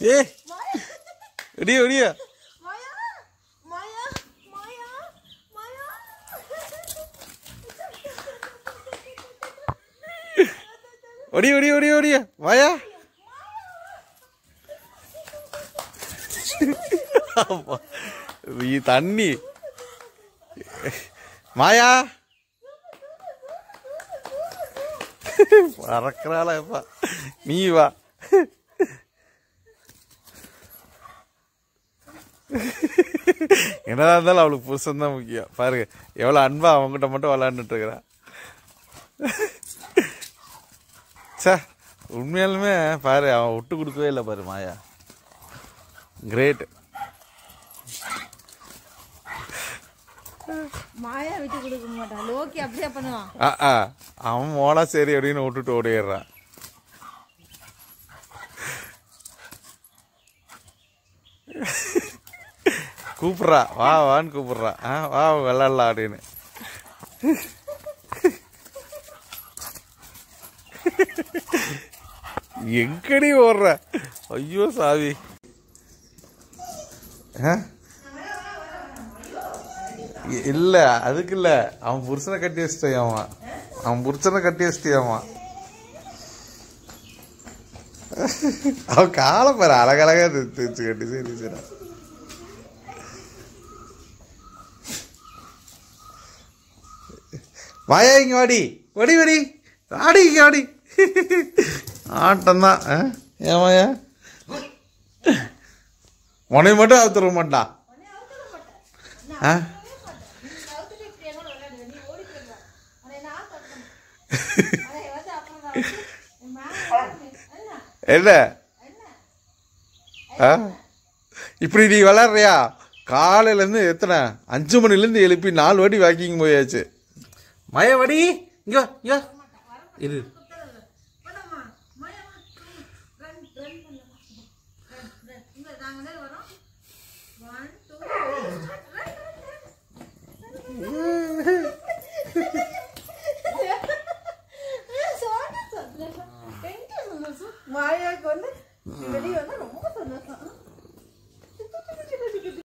ஏ ஒடியா ஒடியா ஒடியா ஒடியா ஒடியா ஒடியா வாயா தண்ணி மாயா பறக்கிறாளப்பா நீ வா என்னதான் இருந்தாலும் அவளுக்கு புருஷன் தான் முக்கியம் பாருங்க எவ்வளவு அன்பா அவங்ககிட்ட மட்டும் விளையாண்டுட்டு இருக்கிறா சே உண்மையாலுமே பாரு அவன் விட்டு கொடுக்கவே இல்லை பாரு மாயா கிரேட் மாயா விட்டு கொடுக்க மாட்டான் லோக்கி அப்படியே பண்ணுவான் அவன் மோனா சரி அப்படின்னு விட்டுட்டு ஓடிடுறான் கூப்பிட்றா வா வான்னு கூப்பிட்றா வா விளாட்லாம் அப்படின்னு எங்கடி ஓடுற ஐயோ சாவி இல்ல அதுக்கு இல்ல அவன் புருஷனை கட்டி வச்சிட்டான் அவன் புருஷனை கட்டி வச்சிட்டான் அவன் காலை பாரு அழகழகா தேச்சு கட்டி சரி சரி வாயா இங்க வாடி வடி வடி ஆடி இங்க ஆடி ஆட்டம் தான் ஏமாயா உனைய மட்டும் அவுத்துற மாட்டான் என்ன இப்படி நீ விளாடுறியா காலையில இருந்து எத்தனை 5 மணில இருந்து எழுப்பி 4 வாட்டி வாக்கிங் போயாச்சு மயவடி இங்க இங்க இரு One